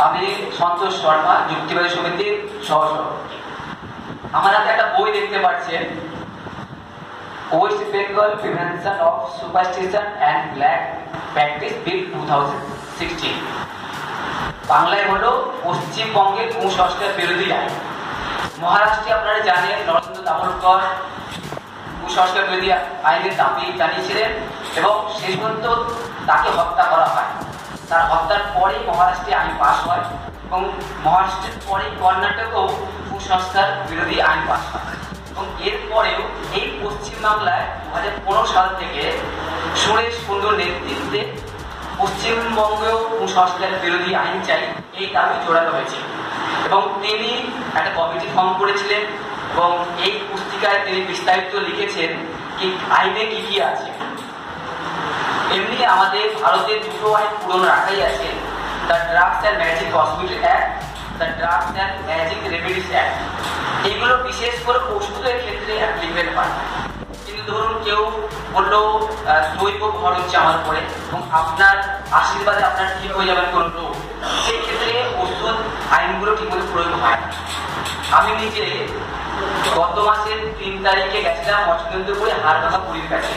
আমি সন্তোষ শর্মা, যুক্তিবাদী সমিতির সহসভাপতি। আমার হাতে একটা বই দেখতে পাচ্ছেন, West Bengal prevention of superstition and black practice bill 2016। বাংলায় হলো পশ্চিমবঙ্গের কুসংস্কার বিরোধী আইন। মহারাষ্ট্রে আপনারা জানেন নরেন্দ্র দাভোলকর কুসংস্কার বিরোধী আইনের দাবি জানিয়েছিলেন এবং শেষ পর্যন্ত তাকে হত্যা করা হয়। তার হত্যার পরেই মহারাষ্ট্রে আইন পাস হয় এবং মহারাষ্ট্রের পরে কর্ণাটকেও কুসংস্কার বিরোধী আইন পাস হয় এবং এরপরেও এই পশ্চিমবাংলায় 2015 সাল থেকে সুরেশ কুণ্ডুর নেতৃত্বে পশ্চিমবঙ্গেও কুসংস্কার বিরোধী আইন চাই এই দাবি জোরালো হয়েছে এবং তিনি একটা কমিটি ফর্ম করেছিলেন এবং এই পুস্তিকায় তিনি বিস্তারিত লিখেছেন কি আইনে কি কি আছে। এমনি আমাদের ভারতের দুটো আইন পুরনো রাখাই আছে, the drugs and magic hospital act, the drugs and magic remedies act. এগুলো বিশেষ করে ওষুধের ক্ষেত্রে অ্যাপ্লিকেবল হয়। কিন্তু ধরুন কেউ বললো দৈব ভর হচ্ছে আমার উপরে এবং আপনার আশীর্বাদে আপনার ঠিক হয়ে যাবেন কোন রোগ, সেই ক্ষেত্রে ওষুধ আইনগুলো ঠিকমতো প্রয়োগ হয় না। আমি নিজে গত মাসের 3 তারিখে গেছিলাম অষ্টমপুরে হাড়ভাঙা পুরীর কাছে।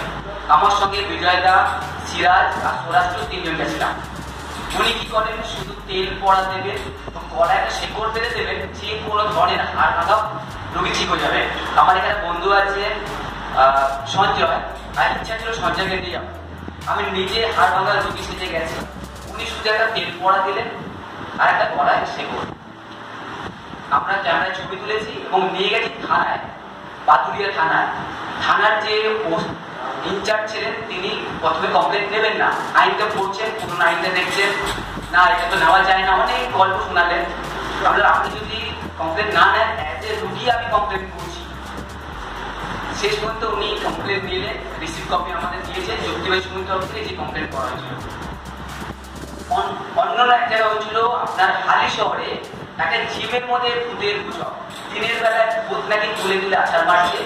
আমার সঙ্গে বিজয় দা, সিরাজ আর স্বরাষ্ট্র 3 জন গেছিলাম। উনি কি করেন, শুধু তেল পড়া দেবেন, গলায় একটা শেকড় বেঁধে দেবেন, যে কোনো ধরনের হাড় ভাঙা রোগী ঠিক হয়ে যাবে। আমার এখানে বন্ধু আছে সঞ্জয়, আর ইচ্ছা ছিল সঞ্জয়কে দিয়ে যাবো। আমি নিজে হাড় ভাঙা রোগী সেজে গেছি। উনি শুধু একটা তেল পড়া দিলেন আর একটা গলায় শেকড়। আমরা ক্যামেরায় ছবি তুলেছি এবং নিয়ে গেছি থানায়, পাতুরিয়া থানায়। থানার যে ইনচার্জ ছিলেন তিনি প্রথমে কমপ্লেন নেবেন না, আইনটা পড়ছেন, পুরো আইনটা দেখছেন, না এটা তো নেওয়া যায় না, অনেক গল্প শোনালেন। আমরা আপনি যদি কমপ্লেন না নেন, অ্যাজ এ রুগী আমি কমপ্লেন করছি। শেষ পর্যন্ত উনি কমপ্লেন নিলে রিসিভ কপি আমাদের দিয়েছেন যুক্তিবাদী সমিতির তরফ থেকে যে কমপ্লেন করা হয়েছিল। অন্য এক জায়গা হয়েছিল আপনার হালি শহরে একটা জিমের মধ্যে ভূতের গুজব, দিনের বেলায় ভূত নাকি তুলে দিলে আছাড় মারছে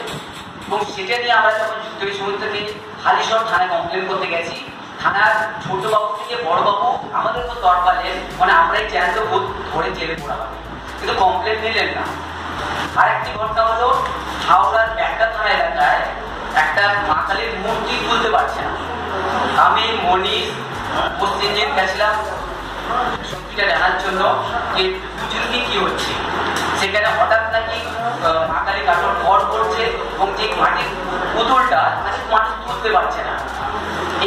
এবং সেটা নিয়ে আমরা যখন যুক্তিবাদী সমিতি থেকে হালিশহর থানায় কমপ্লেন করতে গেছি, থানার ছোট বাবু থেকে বড় বাবু আমাদের উপর দর পালেন, মানে আমরাই জ্যান্ত ভূত ধরে জেলে পড়াবো, কিন্তু কমপ্লেন নিলেন না। আর একটি ঘটনা হলো হাওড়ার একটা থানা এলাকায় একটা মা কালীর মূর্তি তুলতে পারছে না। আমি মনীষ পশ্চিমজিৎ গেছিলাম সত্যিটা জানার জন্য যে বুজুর্গি কি হচ্ছে। সেখানে হঠাৎ নাকি মা কালী কাঠোর ঘর করছে এবং যে মাটির পুতুলটা মানুষ তুলতে পারছে না।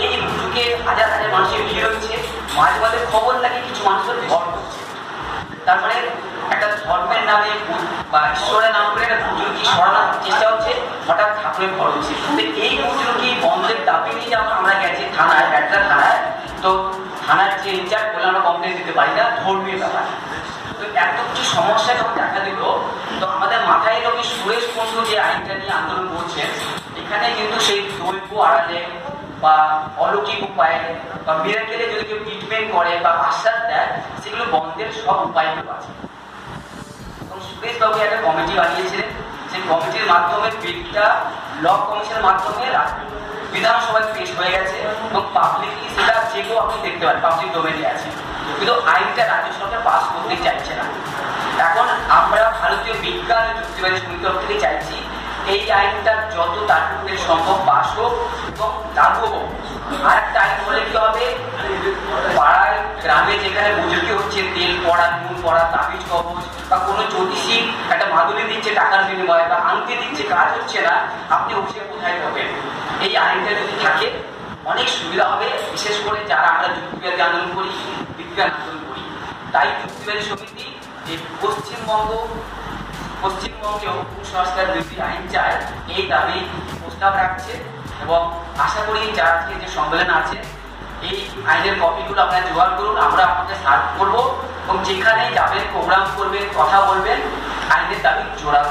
এই যুগে হাজার হাজার মানুষের ভিড় হচ্ছে, মাঝে মাঝে খবর নাকি কিছু মানুষের ঘর করছে। তারপরে একটা ধর্মের নামে বা ঈশ্বরের নাম করে একটা বুজুর্গি সরানোর চেষ্টা হচ্ছে, হঠাৎ ঠাকুরের ঘর হচ্ছে। এই বুজুর্গি বন্ধের দাবি নিয়ে আমরা গেছি থানায়, একটা থানায়। তো থানার যে ইনচার্জ বলে আমরা কমপ্লেন দিতে পারি না, ধর্মীয় ব্যাপার। তো এত কিছু সমস্যা যখন দেখা দিল, তো আমাদের মাথায় এলো কি সুরেশ কুণ্ডু যে আইনটা নিয়ে আন্দোলন করছেন, এখানে কিন্তু সেই দৈব আড়ালে বা অলৌকিক উপায়ে বা মিরাকেলে যদি কেউ ট্রিটমেন্ট করে বা আশ্বাস দেয়, সেগুলো বন্ধের সব উপায়গুলো আছে। এবং সুরেশ বাবু একটা কমিটি বানিয়েছিলেন, সেই কমিটির মাধ্যমে বিলটা ল কমিশনের মাধ্যমে বিধানসভায় পেশ হয়ে গেছে এবং পাবলিকলি সেটা যে কেউ আপনি দেখতে পারেন, পাবলিক ডোমেনে আছে। কিন্তু আইনটা রাজ্য সরকার পাস করতে চাইছে না। এখন আমরা ভারতীয় বিজ্ঞান ও যুক্তিবাদী সমিতির তরফ থেকে চাইছি এই আইনটা যত তাড়াতাড়ি সম্ভব পাস হোক এবং লাগু হোক। আর একটা আইন হলে কি হবে, পাড়ায় গ্রামে যেখানে বুজুর্গি হচ্ছে, তেল পড়া, নুন পড়া, তাবিজ কবজ বা কোনো জ্যোতিষী একটা মাদুলি দিচ্ছে টাকার বিনিময়ে বা আংটি দিচ্ছে, কাজ হচ্ছে না, আপনি অবশ্যই কোথায় পাবেন। এই আইনটা যদি থাকে অনেক সুবিধা হবে, বিশেষ করে যারা আমরা যুক্তিবাদী আন্দোলন করি, বিজ্ঞান আন্দোলন করি। তাই যুক্তিবাদী সমিতি যে পশ্চিমবঙ্গেও কুসংস্কার বিরোধী আইন চায় এই দাবি প্রস্তাব রাখছে এবং আশা করি যারা থেকে যে সম্মেলন আছে এই আইনের কপিগুলো আপনারা জোগাড় করুন, আমরা আপনাকে সার্ভ করবো এবং যেখানে যাবেন প্রোগ্রাম করবেন, কথা বলবেন, আইনের দাবি জোরালো